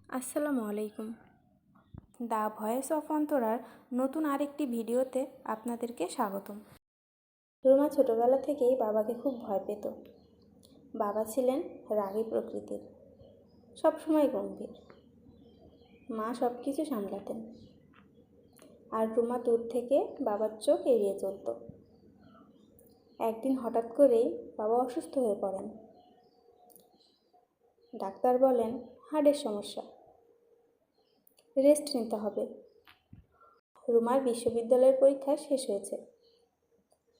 আসসালামু আলাইকুম। The voice of অন্তরার নতুন আরেকটি ভিডিওতে আপনাদেরকে স্বাগতম। রুমা ছোটোবেলা থেকেই বাবাকে খুব ভয় পেত। বাবা ছিলেন রাগী প্রকৃতির, সবসময় গম্ভীর। মা সব কিছু সামলাতেন, আর রুমা দূর থেকে বাবার চোখ এড়িয়ে চলত। একদিন হঠাৎ করেই বাবা অসুস্থ হয়ে পড়েন। ডাক্তার বলেন হার্টের সমস্যা, রেস্ট নিতে হবে। রুমার বিশ্ববিদ্যালয়ের পরীক্ষা শেষ হয়েছে।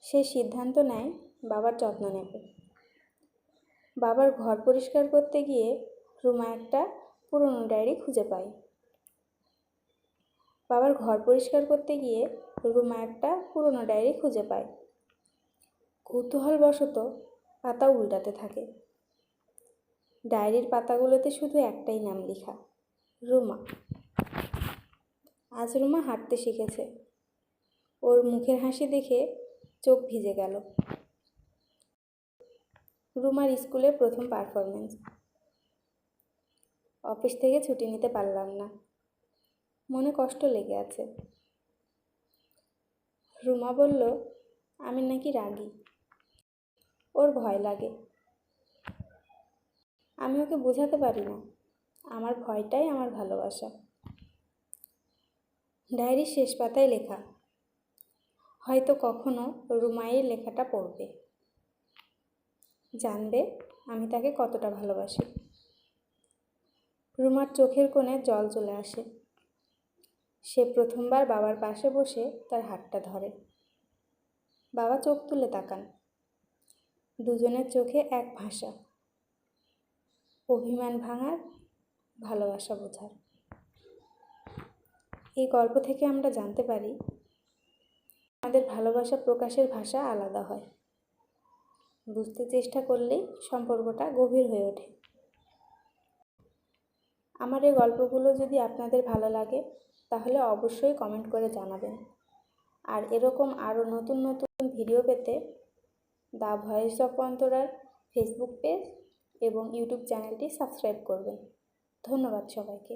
সে সিদ্ধান্ত নেয় বাবার যত্ন নেবে। বাবার ঘর পরিষ্কার করতে গিয়ে রুমা একটা পুরনো ডায়েরি খুঁজে পায়। কৌতূহলবশত পাতা উল্টাতে থাকে। ডায়েরির পাতাগুলোতে শুধু একটাই নাম লেখা, রুমা। আজ রুমা হাঁটতে শিখেছে। ওর মুখের হাসি দেখে চোখ ভিজে গেল। রুমার স্কুলের প্রথম পারফরমেন্স। অফিস থেকে ছুটি নিতে পারলাম না, মনে কষ্ট লেগে আছে। রুমা বলল আমি নাকি রাগী, ওর ভয় লাগে। আমি ওকে বোঝাতে পারি না আমার ভয়টাই আমার ভালোবাসা। ডায়েরির শেষ পাতায় লেখা, হয়তো কখনো রুমা এই লেখাটা পড়বে, জানবে আমি তাকে কতটা ভালোবাসি। রুমার চোখের কোণে জল চলে আসে। সে প্রথমবার বাবার পাশে বসে তার হাতটা ধরে। বাবা চোখ তুলে তাকান। দুজনের চোখে এক ভাষা, অভিমান ভাঙার, ভালোবাসা বোঝার। এই গল্প থেকে আমরা জানতে পারি আমাদের ভালোবাসা প্রকাশের ভাষা আলাদা হয়। বুঝতে চেষ্টা করলেই সম্পর্কটা গভীর হয়ে ওঠে। আমার এই গল্পগুলো যদি আপনাদের ভালো লাগে তাহলে অবশ্যই কমেন্ট করে জানাবেন। আর এরকম আরও নতুন নতুন ভিডিও পেতে দ্য ভয়েস অফ অন্তরার ফেসবুক পেজ এবং ইউটিউব চ্যানেলটি সাবস্ক্রাইব করবেন। ধন্যবাদ সবাইকে।